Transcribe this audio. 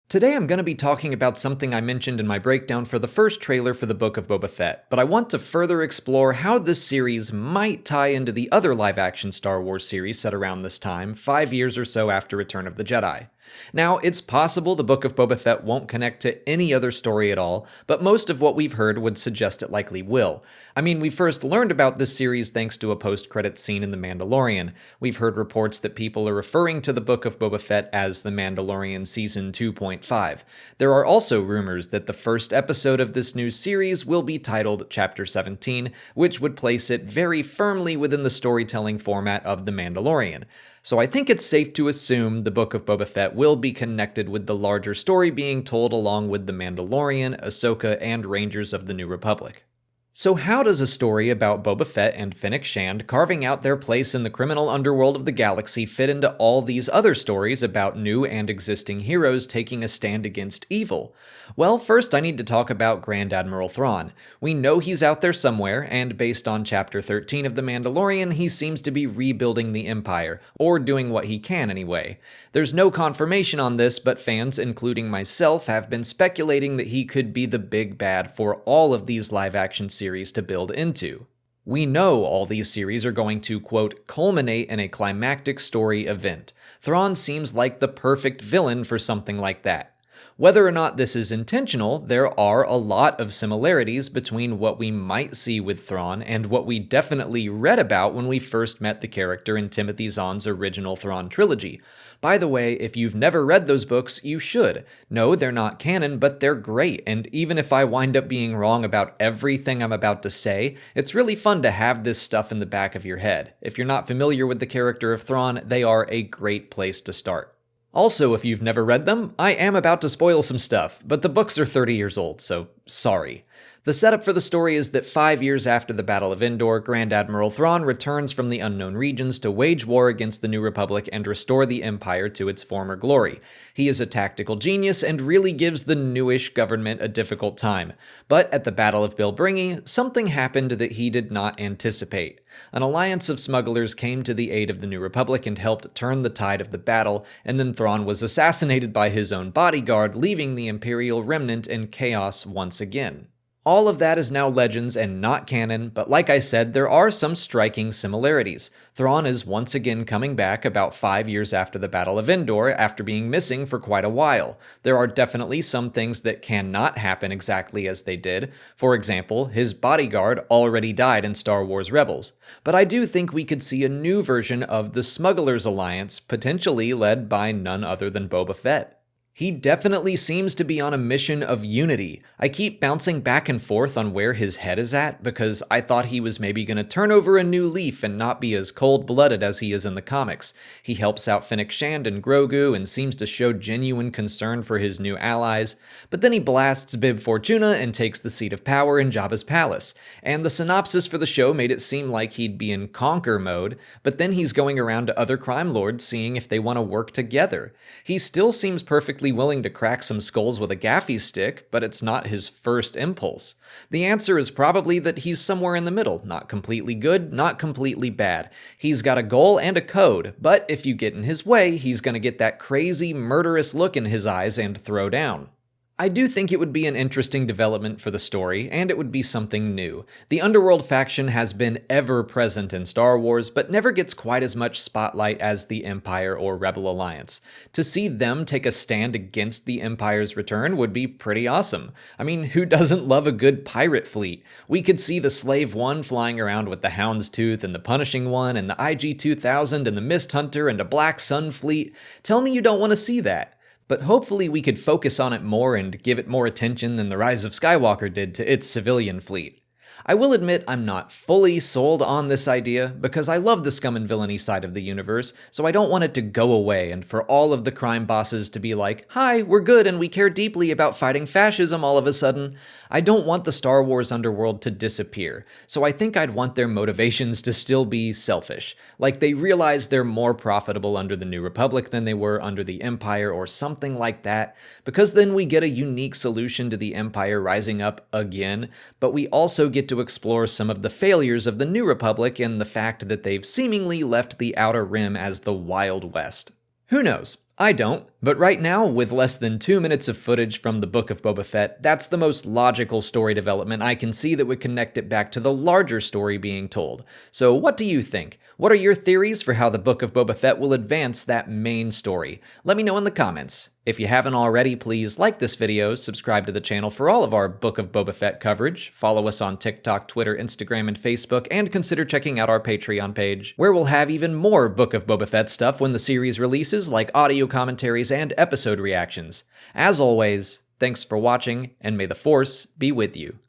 Today I'm going to be talking about something I mentioned in my breakdown for the first trailer for the Book of Boba Fett, but I want to further explore how this series might tie into the other live-action Star Wars series set around this time, 5 years or so after Return of the Jedi. Now, it's possible the Book of Boba Fett won't connect to any other story at all, but most of what we've heard would suggest it likely will. I mean, we first learned about this series thanks to a post-credits scene in The Mandalorian. We've heard reports that people are referring to the Book of Boba Fett as The Mandalorian Season 2.5. There are also rumors that the first episode of this new series will be titled Chapter 17, which would place it very firmly within the storytelling format of The Mandalorian. So I think it's safe to assume the Book of Boba Fett will be connected with the larger story being told along with The Mandalorian, Ahsoka, and Rangers of the New Republic. So how does a story about Boba Fett and Fennec Shand carving out their place in the criminal underworld of the galaxy fit into all these other stories about new and existing heroes taking a stand against evil? Well, first I need to talk about Grand Admiral Thrawn. We know he's out there somewhere, and based on Chapter 13 of The Mandalorian, he seems to be rebuilding the Empire, or doing what he can anyway. There's no confirmation on this, but fans, including myself, have been speculating that he could be the big bad for all of these live-action series to build into. We know all these series are going to, quote, culminate in a climactic story event. Thrawn seems like the perfect villain for something like that. Whether or not this is intentional, there are a lot of similarities between what we might see with Thrawn and what we definitely read about when we first met the character in Timothy Zahn's original Thrawn trilogy. By the way, if you've never read those books, you should. No, they're not canon, but they're great, and even if I wind up being wrong about everything I'm about to say, it's really fun to have this stuff in the back of your head. If you're not familiar with the character of Thrawn, they are a great place to start. Also, if you've never read them, I am about to spoil some stuff, but the books are 30 years old, so sorry. The setup for the story is that 5 years after the Battle of Endor, Grand Admiral Thrawn returns from the unknown regions to wage war against the New Republic and restore the Empire to its former glory. He is a tactical genius and really gives the newish government a difficult time. But at the Battle of Bilbringi, something happened that he did not anticipate. An alliance of smugglers came to the aid of the New Republic and helped turn the tide of the battle, and then Thrawn was assassinated by his own bodyguard, leaving the Imperial remnant in chaos once again. All of that is now legends and not canon, but like I said, there are some striking similarities. Thrawn is once again coming back about 5 years after the Battle of Endor, after being missing for quite a while. There are definitely some things that cannot happen exactly as they did. For example, his bodyguard already died in Star Wars Rebels. But I do think we could see a new version of the Smugglers Alliance, potentially led by none other than Boba Fett. He definitely seems to be on a mission of unity. I keep bouncing back and forth on where his head is at because I thought he was maybe going to turn over a new leaf and not be as cold-blooded as he is in the comics. He helps out Fennec Shand and Grogu and seems to show genuine concern for his new allies, but then he blasts Bib Fortuna and takes the seat of power in Jabba's palace. And the synopsis for the show made it seem like he'd be in conquer mode, but then he's going around to other crime lords seeing if they want to work together. He still seems perfectly willing to crack some skulls with a gaffy stick, but it's not his first impulse. The answer is probably that he's somewhere in the middle, not completely good, not completely bad. He's got a goal and a code, but if you get in his way, he's gonna get that crazy, murderous look in his eyes and throw down. I do think it would be an interesting development for the story, and it would be something new. The Underworld faction has been ever present in Star Wars, but never gets quite as much spotlight as the Empire or Rebel Alliance. To see them take a stand against the Empire's return would be pretty awesome. I mean, who doesn't love a good pirate fleet? We could see the Slave One flying around with the Houndstooth and the Punishing One and the IG-2000 and the Mist Hunter and a Black Sun fleet. Tell me you don't want to see that. But hopefully we could focus on it more and give it more attention than The Rise of Skywalker did to its civilian fleet. I will admit I'm not fully sold on this idea, because I love the scum and villainy side of the universe, so I don't want it to go away and for all of the crime bosses to be like, "Hi, we're good and we care deeply about fighting fascism all of a sudden." I don't want the Star Wars underworld to disappear, so I think I'd want their motivations to still be selfish. Like they realize they're more profitable under the New Republic than they were under the Empire or something like that, because then we get a unique solution to the Empire rising up again, but we also get to explore some of the failures of the New Republic and the fact that they've seemingly left the Outer Rim as the Wild West. Who knows? I don't, but right now, with less than 2 minutes of footage from the Book of Boba Fett, that's the most logical story development I can see that would connect it back to the larger story being told. So what do you think? What are your theories for how the Book of Boba Fett will advance that main story? Let me know in the comments. If you haven't already, please like this video, subscribe to the channel for all of our Book of Boba Fett coverage, follow us on TikTok, Twitter, Instagram, and Facebook, and consider checking out our Patreon page, where we'll have even more Book of Boba Fett stuff when the series releases, like audio commentaries and episode reactions. As always, thanks for watching, and may the Force be with you.